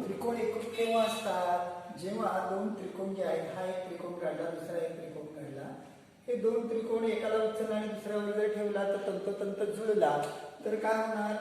त्रिकोण एकरूप केव्हा असतात? जेव्हा दोन त्रिकोण जे आहेत, हा एक त्रिकोण काढला, दुसरा एक त्रिकोण काढला, हे दोन त्रिकोण एकाला उचलला आणि दुसऱ्यावर जर ठेवला तर तंतोतंत जुळला तर काय होणार?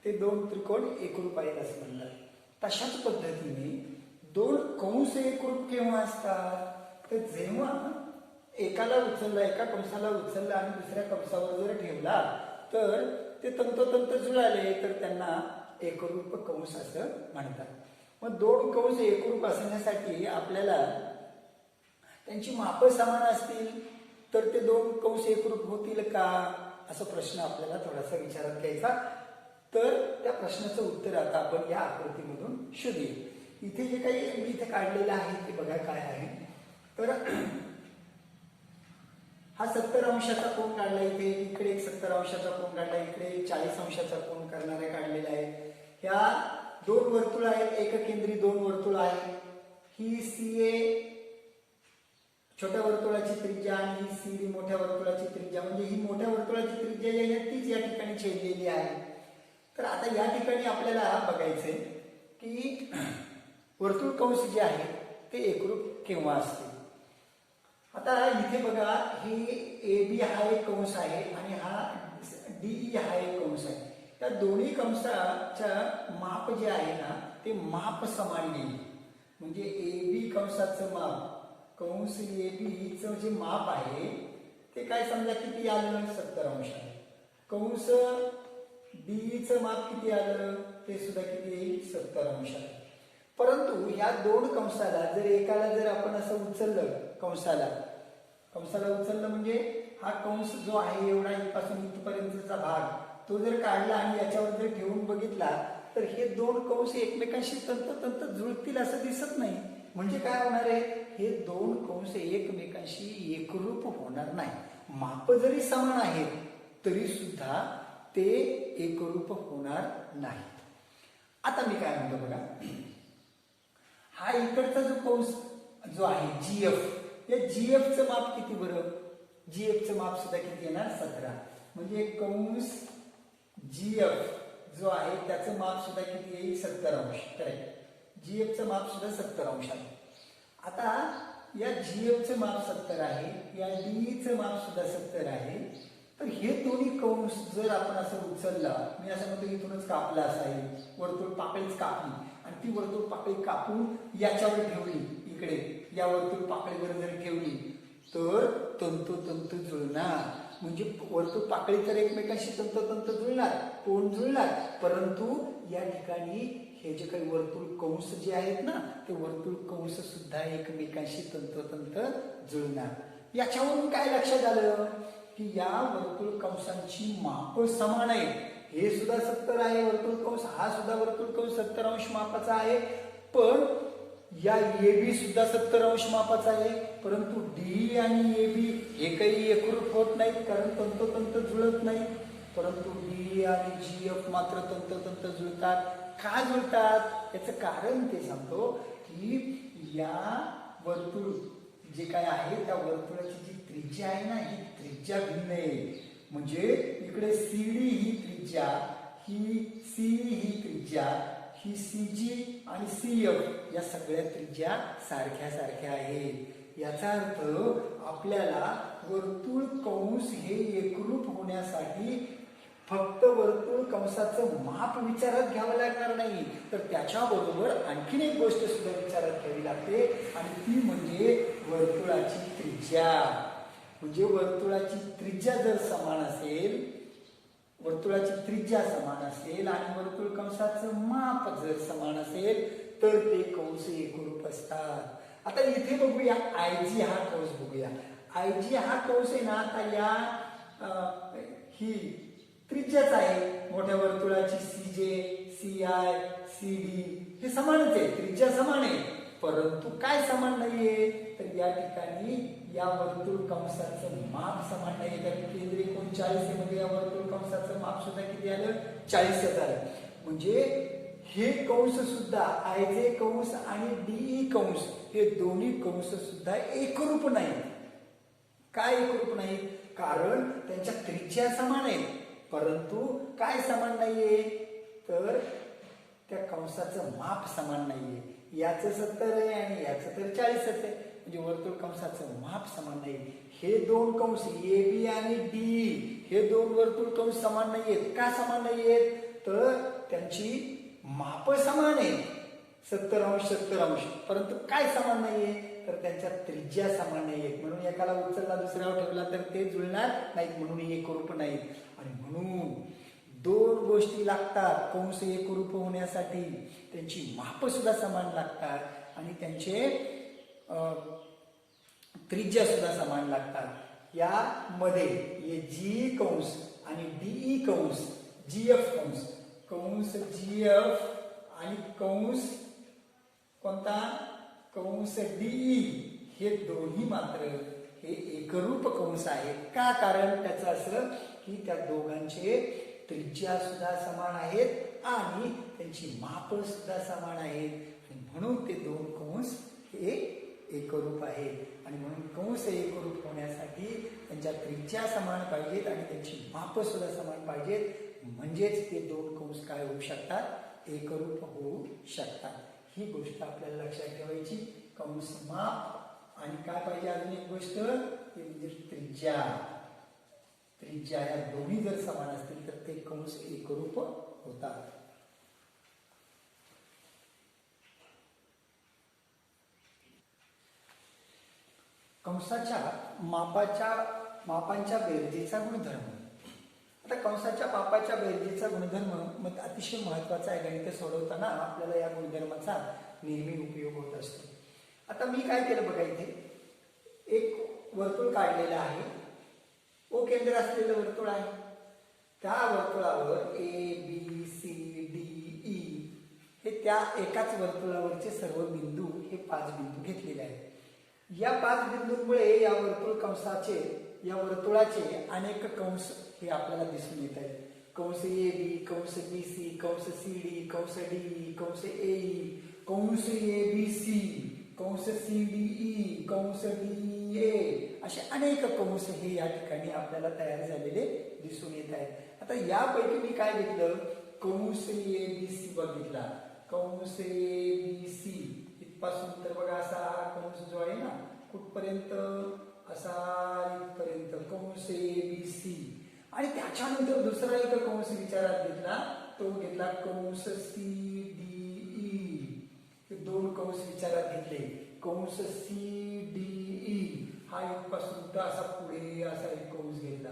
ते दोन त्रिकोण एकरूप आहेत असं म्हणतात. तशाच पद्धतीने दोन कंस एकरूप केव्हा असतात? तर जेव्हा एकाला उचलला, एका कंसाला उचलला आणि दुसऱ्या कंसावर जर ठेवला तर ते तंतोतंत जुळाले तर त्यांना एकरूप कंस असं म्हणतात. मग दोन कंस एकरूप असण्यासाठी आपल्याला त्यांची माप समान असतील तर ते दोन कंस एकरूप होतील का, असा प्रश्न आपल्याला थोडासा विचारात घ्यायचा. तर त्या प्रश्नाचं उत्तर आता आपण या आकृतीमधून शोधूया. इथे जे काही मी इथे काढलेलं आहे ते बघा काय आहे. तर हा 70 अंशाचा कोन काढला, इकडे एक 70 अंशाचा कोन काढला, इकडे 40 अंशाचा कोन करणारा काढलेला आहे. ह्या दोन वर्तुळ आहेत, एककेंद्री दोन वर्तुळ आहे. ही सीए छोट्या वर्तुळाची त्रिज्या आणि ही सी मोठ्या वर्तुळाची त्रिज्या, म्हणजे ही मोठ्या वर्तुळाची त्रिज्या जी आहे तीच या ठिकाणी छेदलेली आहे. तर आता या ठिकाणी आपल्याला बघायचंय की वर्तुळ कंस जे आहे ते एकरूप केव्हा असते. आता इथे बघा, हे ए बी हा एक कंस आहे आणि हा डीई हा एक कंस आहे. त्या दोन्ही कंसाच्या माप जे आहे ना ते माप समान येईल. म्हणजे ए बी कंसाचं माप, कंस ए बीचं जे माप आहे ते काय समजा किती आलं? 70 अंश आहे. कंस डीईचं माप किती आलं? ते सुद्धा किती येईल? 70 अंश आहे. परंतु ह्या दोन कंसाला जर एकाला जर आपण असं उचललं, कंसाला उचललं म्हणजे हा कंस जो आहे एवढा इथपासून इथपर्यंतचा भाग तो जर काढला आणि याच्यावर जर ठेवून बघितला तर हे दोन कंस एकमेकांशी तंतोतंत जुळतील असं दिसत नाही. म्हणजे काय होणार आहे? हे दोन कंस एकमेकांशी एकरूप होणार नाही. माप जरी समान आहेत तरी सुद्धा ते एकरूप होणार नाही. आता मी काय म्हणतो बघा, हा इकडचा जो कंस जो आहे जीएफ, या जीएफचं माप किती बरं? जीएफचं माप सुद्धा किती येणार? 17. म्हणजे कंस जीएफ जो आहे त्याचं माप सुद्धा किती येईल? 70 अंश. करेक्ट. जीएफचं माप सुद्धा 70 अंश आहे. आता या जीएफचं माप 70 आहे, या डीईचं माप सुद्धा 70 आहे. तर हे दोन्ही कंस जर आपण असं उचलला, मी असं म्हणतो इथूनच कापला असाही, वर्तुळ पाकळीच कापली आणि ती वर्तुळ पाकळी कापून याच्यावर ठेवली, इकडे या वर्तुळ पाकळीवर जर ठेवली तर तंतोतंत जुळणार. म्हणजे वर्तुळ पाकळी तर एकमेकांशी तंतोतंत जुळणार, कोण जुळणार, परंतु या ठिकाणी हे जे काही वर्तुळ कंस जे आहेत ना ते वर्तुळ कंस सुद्धा एकमेकांशी तंतोतंत जुळणार. याच्यावरून काय लक्षात आलं की या वर्तुळ कंसांची माप समान आहे. हे सुद्धा 70 आहे वर्तुळ कंस, हा सुद्धा वर्तुळ कंस 70 अंश मापाचा आहे. पण या एबी सुद्धा 70 अंश मापाचा आहे. परंतु डी आणि एबी हे काही एकरूप होत नाहीत कारण तंतोतंत जुळत नाही. परंतु डी आणि जीएफ मात्र तंतोतंत जुळतात. का जुळतात याचं कारण ते सांगतो की या वर्तुळ जे काय आहे त्या वर्तुळाची जी त्रिज्या आहे ना ही त्रिज्या भिन्न आहे. म्हणजे इकडे सीडी ही त्रिज्या, ही सी ही त्रिज्या, ही सीजी आणि सीएफ या सगळ्या त्रिज्या सारख्या सारख्या आहेत. याचा अर्थ आपल्याला वर्तुळ कंस हे एकरूप होण्यासाठी फक्त वर्तुळ कंसाचं माप विचारात घ्यावं लागणार नाही, तर त्याच्याबरोबर आणखीन एक गोष्ट सुद्धा विचारात घ्यावी लागते आणि ती म्हणजे वर्तुळाची त्रिज्या. म्हणजे वर्तुळाची त्रिज्या जर समान असेल, वर्तुळाची त्रिज्या समान असेल आणि वर्तुळ कंसाचं माप जर समान असेल तर ते कंस एकरूप असतात. आता इथे बघूया आयजी हा कंस बघूया. आयजी हा कंस आहे ना, आता या ही त्रिज्याच आहे. मोठ्या वर्तुळाची सीजे, सीआय, सीडी हे समानच आहे, त्रिज्या समान आहे. परंतु काय समान नाहीये तर या ठिकाणी या वर्तुळ कंसाचं माप समान नाही. कारण केंद्रीय कोन 40 मध्ये या वर्तुळ कंसाचं माप सुद्धा किती आलं? 40 आलं. म्हणजे हे कंस सुद्धा आयजे कंस आणि डीई कंस हे दोन्ही कंस सुद्धा एकरूप नाहीत. काय एकरूप नाहीत? कारण त्यांच्या त्रिज्या समान आहेत. परंतु काय समान नाहीये तर त्या कंसाचं माप समान नाहीये, याचं 70 आहे आणि याचं तर 40च आहे, म्हणजे वर्तुळ कंसाचं माप समान नाही. हे दोन कंस ए बी आणि डी हे दोन वर्तुळ कंस समान नाहीयेत. का समान नाहीयेत? तर त्यांची माप समान आहेत, 70 अंश 70 अंश, परंतु काय समान नाहीये? तर त्यांच्या त्रिज्या समान नाहीयेत. म्हणून एकाला उचलला दुसऱ्यावर ठेवला तर ते जुळणार नाहीत, म्हणून एकरूप नाहीत. आणि म्हणून दोन गोष्टी लागतात कंस एकरूप होण्यासाठी. त्यांची माप सुद्धा समान लागतात आणि त्यांचे त्रिज्या सुद्धा समान लागतात. यामध्ये हे जी कंस आणि डीई कंस, जीएफ कंस, कंस जीएफ आणि कंस कोणता? कंस डीई, हे दोन्ही मात्र हे एकरूप कंस आहेत. का? कारण त्याचं असं की त्या दोघांचे त्रिज्या सुद्धा समान आहेत आणि त्यांची माप सुद्धा समान आहेत आणि म्हणून ते दोन कंस हे एकरूप आहेत. आणि म्हणून कंस एकरूप होण्यासाठी त्यांच्या त्रिज्या समान पाहिजेत आणि त्यांची माप सुद्धा समान पाहिजेत, म्हणजेच ते दोन कंस काय होऊ शकतात? एकरूप होऊ शकतात. ही गोष्ट आपल्याला लक्षात ठेवायची. कंस माप आणि काय पाहिजे? अजून एक गोष्ट ती म्हणजे त्रिज्या. त्रिज्या या दोन्ही जर समान असतील तर ते कंस एकरूप होतात. कंसाच्या मापांच्या बेरजेचा गुणधर्म. आता कंसाच्या मापाच्या बेरजेचा गुणधर्म मग अतिशय महत्वाचा आहे. गणित सोडवताना आपल्याला या गुणधर्माचा नेहमी उपयोग होत असतो. आता मी काय केलं बघा, इथे एक वर्तुळ काढलेलं आहे, ओ केंद्र असलेलं वर्तुळ आहे. त्या वर्तुळावर A B C D E हे त्या एकाच वर्तुळावरचे सर्व बिंदू हे 5 बिंदू घेतलेले आहेत. या 5 बिंदूंमुळे या वर्तुळाचे अनेक कंस हे आपल्याला दिसून येत आहेत. कंस ए बी, कंस बी सी, कंस सी डी, कंस डी, कंस ए ई, कंस ए बी सी, कंस सी डी ई, कंस डी ए, असे अनेक कंस हे या ठिकाणी आपल्याला तयार झालेले दिसून येत आहेत. आता यापैकी मी काय घेतलं? कंस ए बी सी बघितला. कंस ए बी सी इथपासून तर बघा असा हा कंस जो आहे ना, कुठपर्यंत? असा इथपर्यंत कंस ए बी सी. आणि त्याच्यानंतर दुसरा एक कंस विचारात घेतला, तो घेतला कंस सी डी ई. हे दोन कंस विचारात घेतले. कंस सी डी ई हा इथपासून तर असा पुढे असा एक कंस घेतला.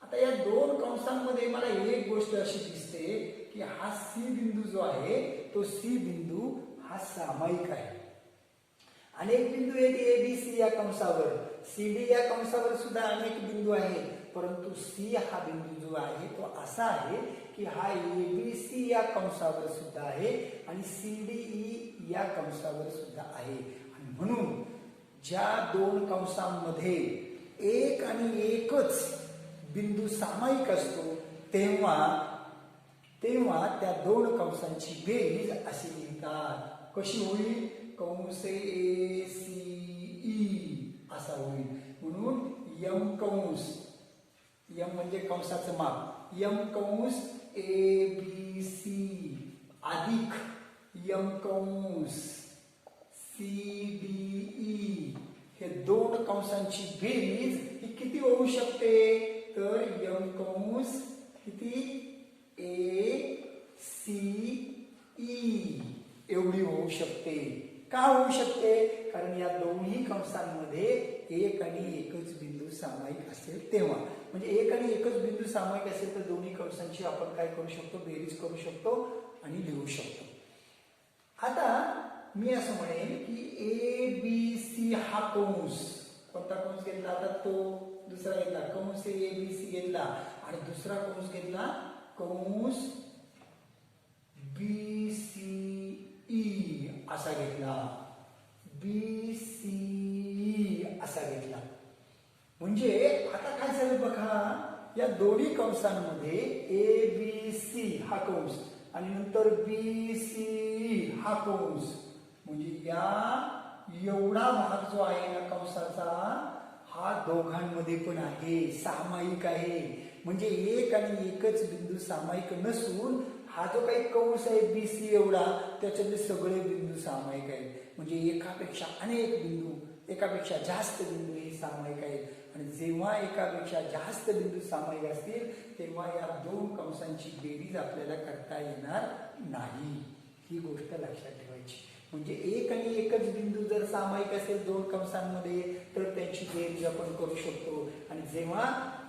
आता या दोन कंसांमध्ये मला एक गोष्ट अशी दिसते की हा सी बिंदू जो आहे तो सी बिंदू हा सामायिक आहे. अनेक बिंदू आहेत ए बी सी या कंसावर, सी डी या कंसावर सुद्धा अनेक बिंदू आहेत, परंतु सी हा बिंदू जो आहे तो असा आहे की हा ए बी सी या कंसावर सुद्धा आहे आणि सी डी ई या कंसावर सुद्धा आहे. आणि म्हणून ज्या दोन कंसांमध्ये एक आणि एकच बिंदू सामायिक असतो तेव्हा त्या दोन कंसांची बेरीज अशी लिहितात. कशी होईल? कंस ए सी ई असा होईल. म्हणून यम कंस, यम म्हणजे कंसाचं माप, यम कंस ए बी सी अधिक यम कंस सी डी ई, हे दोन कंसांची बेरीज ही किती होऊ शकते? तर यम कंस किती? ए सी ई एवढी होऊ शकते. का होऊ शकते? कारण या दोन्ही कंसांमध्ये एक आणि एकच बिंदू सामायिक असेल तेव्हा. म्हणजे एक आणि एकच बिंदू सामायिक असेल तर दोन्ही कंसांची आपण काय करू शकतो? बेरीज करू शकतो आणि लिहू शकतो. आता मी असं म्हणेन की ए बी सी हा कंस, कोणता कंस घेतला? आता तो दुसरा घेतला कंस ए बी सी घेतला आणि दुसरा कंस घेतला कंस बी सी ई असा घेतला, बी सी असा घेतला. म्हणजे आता काय झालं बघा, या दोन्ही कंसांमध्ये ए बी सी हा कंस आणि नंतर बी सी हा कंस, म्हणजे या एवढा भाग जो आहे ना कंसाचा हा दोघांमध्ये पण आहे, सामायिक आहे. म्हणजे एक आणि एकच बिंदू सामायिक नसून हा जो काही कंस आहे BC एवढा त्याच्यातले सगळे बिंदू सामायिक आहेत. म्हणजे एकापेक्षा अनेक बिंदू, एकापेक्षा जास्त बिंदू हे सामायिक आहेत. आणि जेव्हा एकापेक्षा जास्त बिंदू सामायिक असतील तेव्हा या दोन कंसांची बेरीज आपल्याला करता येणार नाही. ही गोष्ट लक्षात ठेवायची. म्हणजे एक आणि एकच बिंदू जर सामायिक असेल दोन कंसांमध्ये तर त्यांची बेरीज आपण करू शकतो. आणि जेव्हा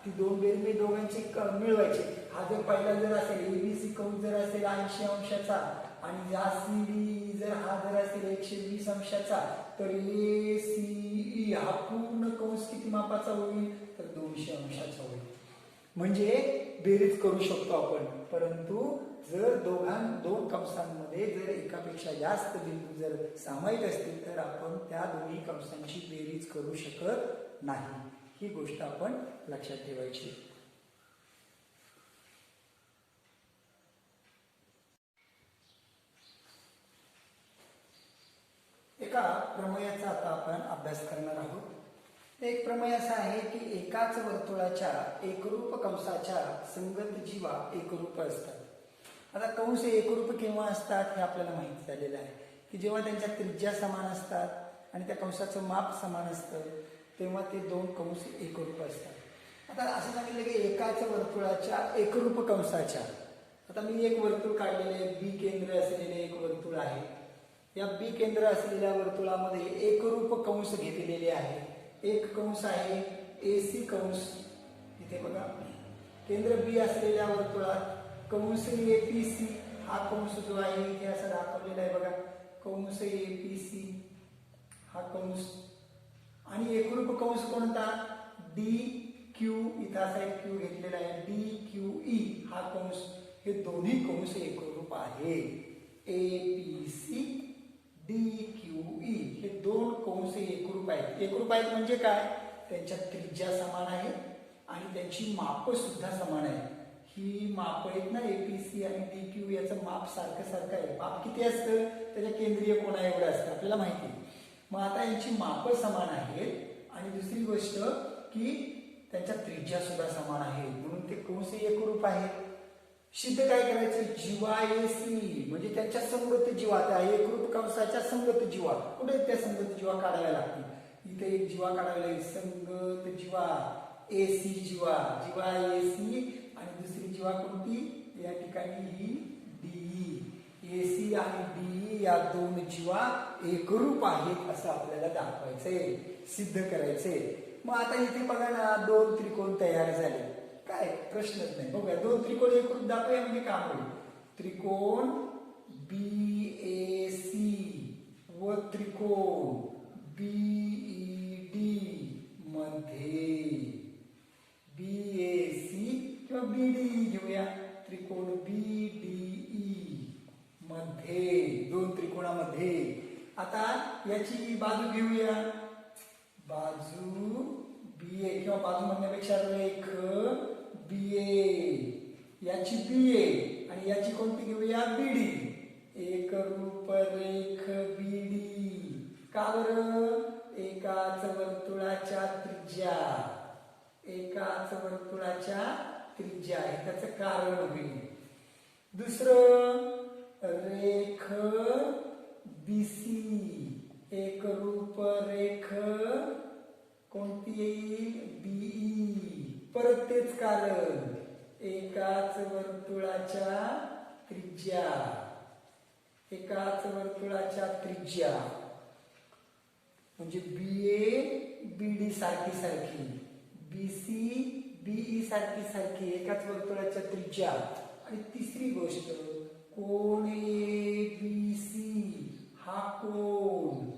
ती दोन बेरीज दोघांची मिळवायची, हा जर पहिला जर असेल ABC कंस जर असेल 80 अंशाचा आणि हा CD जर हा जर असेल 120 अंशाचा तर ACE हा पूर्ण कंस किती मापाचा होईल तर 200 अंशाचा होईल. म्हणजे बेरीज करू शकतो आपण. परंतु जर दोन कंसांमध्ये जर एकापेक्षा जास्त बिंदू जर सामायिक असतील तर आपण त्या दोन्ही कंसांची बेरीज करू शकत नाही. ही गोष्ट आपण लक्षात ठेवायची. एका प्रमेयाचा आता आपण अभ्यास करणार आहोत. एक प्रमेय असा आहे की एकाच वर्तुळाच्या एकरूप कंसाच्या संगत जीवा एकरूप असतात. आता कंस एकरूप केव्हा असतात हे आपल्याला माहिती झालेलं आहे की जेव्हा त्यांच्या त्रिज्या समान असतात आणि त्या कंसाचं माप समान असतं तेव्हा ते दोन कंस एकरूप असतात. आता असं सांगितलं की एकाच वर्तुळाच्या एकरूप कंसाच्या, आता मी एक वर्तुळ काढलेले आहे, B केंद्र असलेले एक वर्तुळ आहे. या B केंद्र असलेल्या वर्तुळामध्ये एकरूप कंस घेतलेले आहे. एक कंस आहे AC कंस, इथे बघा केंद्र B असलेल्या वर्तुळात कंस APC हा कंस जो आहे इथे असा दाखवलेला आहे बघा, कंस APC हा कंस. आणि एकरूप कंस कोणता DQ, इथं असा एक Q घेतलेला आहे, DQE हा कंस. हे दोन्ही कंस एकरूप आहे. APC DQE हे दोन कंस एकरूप आहेत. एकरूप आहेत म्हणजे काय, त्यांच्या त्रिज्या समान आहेत आणि त्यांची माप सुद्धा समान आहे. ही माप आहेत ना APC आणि DQ याचं माप सारखं आहे. माप किती असतं त्याच्या केंद्रीय कोणा एवढं असतं आपल्याला माहिती आहे. मग आता यांची माप समान आहेत आणि दुसरी गोष्ट की त्यांच्या त्रिज्या सुद्धा समान आहे म्हणून ते कंस एकरूप आहेत. सिद्ध काय करायचं, जीवा AC म्हणजे त्यांच्या संगत जीवा, त्या एकरूप कंसाच्या संगत जीवा. कुठे त्या संगत जीवा काढाव्या लागतील, इथे एक जीवा काढावी लागेल, संगत जीवा AC जीवा, जीवा AC आणि दुसरी जीवा कोणती या ठिकाणी ही DE. AC आणि DE या दोन जीवा एकरूप आहेत असं आपल्याला दाखवायचंय, सिद्ध करायचंय. मग आता इथे बघा ना दोन त्रिकोण तयार झाले, काय प्रश्नच नाही. बघूया दोन त्रिकोण एकरूप दाखवूया म्हणजे काम होईल. त्रिकोण BAC व त्रिकोण BED मध्ये, BAC किंवा BDE घेऊया, त्रिकोण BDE मध्ये, दोन त्रिकोणामध्ये. आता याची बाजू घेऊया, बाजू BA किंवा बाजू म्हणण्यापेक्षा रेख BA, याची BA आणि याची कोणती घेऊया BD. एकरूप रेख BD. का बरं, एकाच वर्तुळाच्या त्रिज्या, एकाच वर्तुळाच्या त्रिज्या आहे त्याचं कारण होईल. दुसरं रेख BC, एकरूप रेख कोणती येईल BE. परत तेच कारण, एकाच वर्तुळाच्या त्रिज्या, एकाच वर्तुळाच्या त्रिज्या म्हणजे BA BD सारखी सारखी, BC BE सारखी सारखी, एकाच वर्तुळाच्या त्रिज्या. आणि तिसरी गोष्ट कोण ABC हा कोण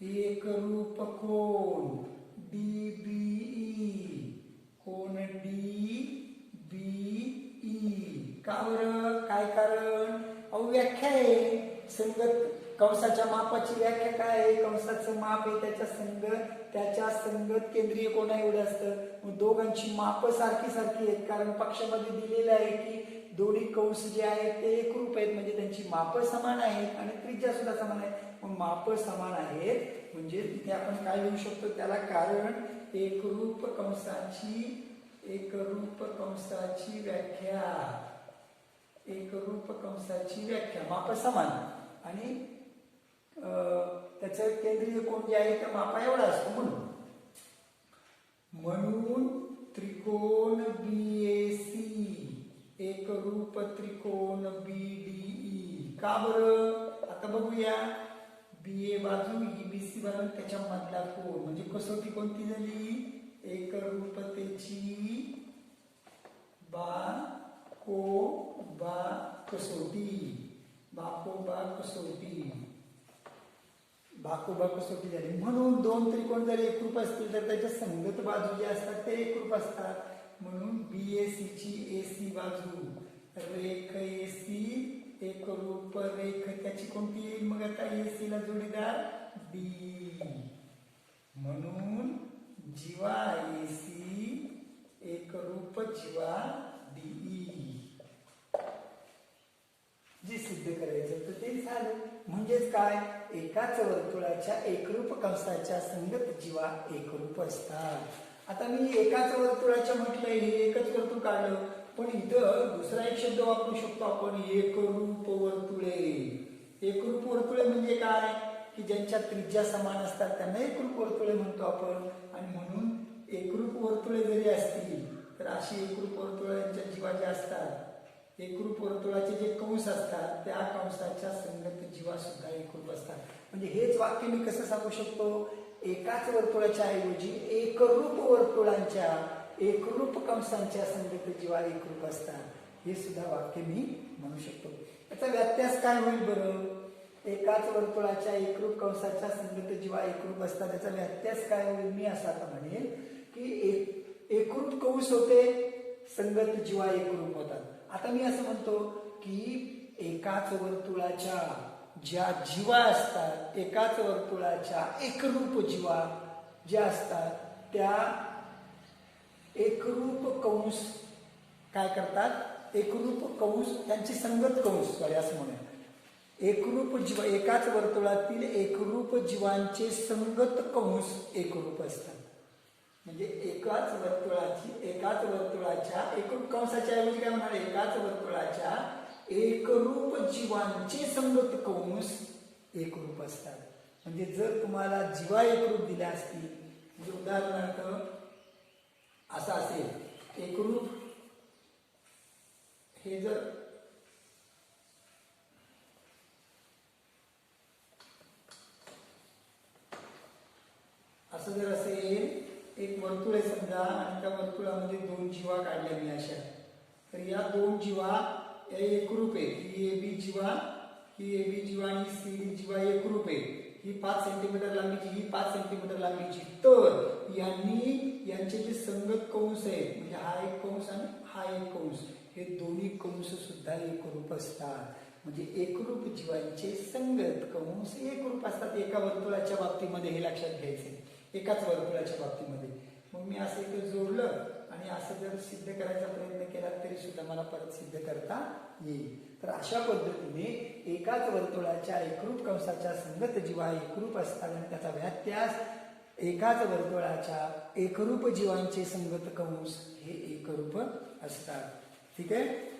एकरूप कोण DBE, कोण DBE. का बरं, काय कारण, व्याख्या आहे संगत कंसाच्या मापाची व्याख्या काय आहे, कंसाचं माप आहे त्याच्या संगत केंद्रीय कोणा एवढं असतं. मग दोघांची माप सारखी सारखी आहेत कारण पक्षामध्ये दिलेलं आहे की दोन्ही कंस जे आहेत ते एकरूप आहेत म्हणजे त्यांची माप समान आहेत आणि त्रिज्या सुद्धा समान आहे. मग माप समान आहेत म्हणजे तिथे आपण काय लिहू शकतो त्याला कारण, एकरूप कंसाची व्याख्या, एकरूप कंसाची व्याख्या माप समान आणि त्याचं केंद्रीय कोन जे आहे त्या मापा एवढा असतो म्हणून त्रिकोण बीएसी एकरूप त्रिकोण बीडीई का बरं आता बघूया बीए बाजू ही बीसी बाजू त्याच्या मधला कोन म्हणजे कसोटी कोणती झाली एकरूपतेची बाकोबा कसोटी बाकोबा कसोटी झाली म्हणून दोन त्रिकोण जर एकरूप असतील तर त्याच्या संगत बाजू जे असतात ते एकरूप असतात म्हणून बीएसी ची एसी बाजू रेख एसी एकरूप रेख त्याची कोणती येईल मग आता एसी ला जोडीदार डी म्हणून जीवा एसी एकरूप जीवा डीई जे सिद्ध करायचं तर ते झालं म्हणजेच काय एकाच वर्तुळाच्या एकरूप कंसाच्या संगत जीवा एकरूप असतात आता मी एकाच वर्तुळाच्या म्हटलंय हे एकच वर्तुळ काढलं पण इथं दुसरा एक शब्द वापरू शकतो आपण एकरूप वर्तुळे म्हणजे काय की ज्यांच्या त्रिज्या समान असतात त्यांना एकरूप वर्तुळे म्हणतो आपण आणि म्हणून एकरूप वर्तुळे जरी असतील तर अशी एकरूप वर्तुळांच्या जीवा ज्या असतात एकरूप वर्तुळाचे जे कंस असतात त्या कंसाच्या संगत जीवा सुद्धा एकरूप असतात म्हणजे हेच वाक्य मी कसं सांगू शकतो एकाच वर्तुळाच्या ऐवजी एकरूप वर्तुळांच्या एकरूप कंसांच्या संगत जीवा एकरूप असतात हे सुद्धा वाक्य मी म्हणू शकतो याचा व्यत्यास काय होईल बरं एकाच वर्तुळाच्या एकरूप कंसाच्या संगत जीवा एकरूप असतात त्याचा व्यत्यास काय होईल मी असं आता म्हणेल की एकरूप कंस होते संगत जीवा एकरूप होतात आता मी असं म्हणतो की एकाच वर्तुळाच्या ज्या जीवा असतात एकाच वर्तुळाच्या एकरूप जीवा ज्या असतात त्या एकरूप कंस काय करतात एकरूप कंस त्यांची संगत कंस असं म्हणूया एकरूप जीव एकाच वर्तुळातील एकरूप जीवांचे संगत कंस एकरूप असतात म्हणजे एकाच वर्तुळाच्या एकरूप कंसाच्या ऐवजी काय म्हणाल एकाच वर्तुळाच्या एकरूप जीवांचे संगत कंस एकरूप असतात म्हणजे जर तुम्हाला जीवा एकरूप दिल्या असतील म्हणजे उदाहरणार्थ असं असेल एकरूप हे जर असं जर असेल एक वर्तुळ आहे समजा आणि त्या वर्तुळामध्ये दोन जीवा काढल्या मी अशा तर या दोन जीवा एकरूप आहे ही ए बी जीवा आणि सी डी जीवा एकरूप आहे ही 5 सेंटीमीटर लांबीची ही 5 सेंटीमीटर लांबीची तर यांचे जे संगत कंस आहेत म्हणजे हा एक कंस आणि हा एक कंस हे दोन्ही कंस सुद्धा एकरूप असतात म्हणजे एकरूप जीवांचे संगत कंस एकरूप असतात एका वर्तुळाच्या बाबतीमध्ये हे लक्षात घ्यायचे एकाच वर्तुळाच्या बाबतीमध्ये मग मी असं इथं जोडलं आणि असं जर सिद्ध करायचा प्रयत्न केला तरी सुद्धा मला परत सिद्ध करता येईल तर अशा पद्धतीने एकाच वर्तुळाच्या एकरूप कंसाच्या संगत जीवा एकरूप असतात आणि त्याचा व्यत्यास एकाच वर्तुळाच्या एकरूप जीवांचे संगत कंस हे एकरूप असतात ठीक आहे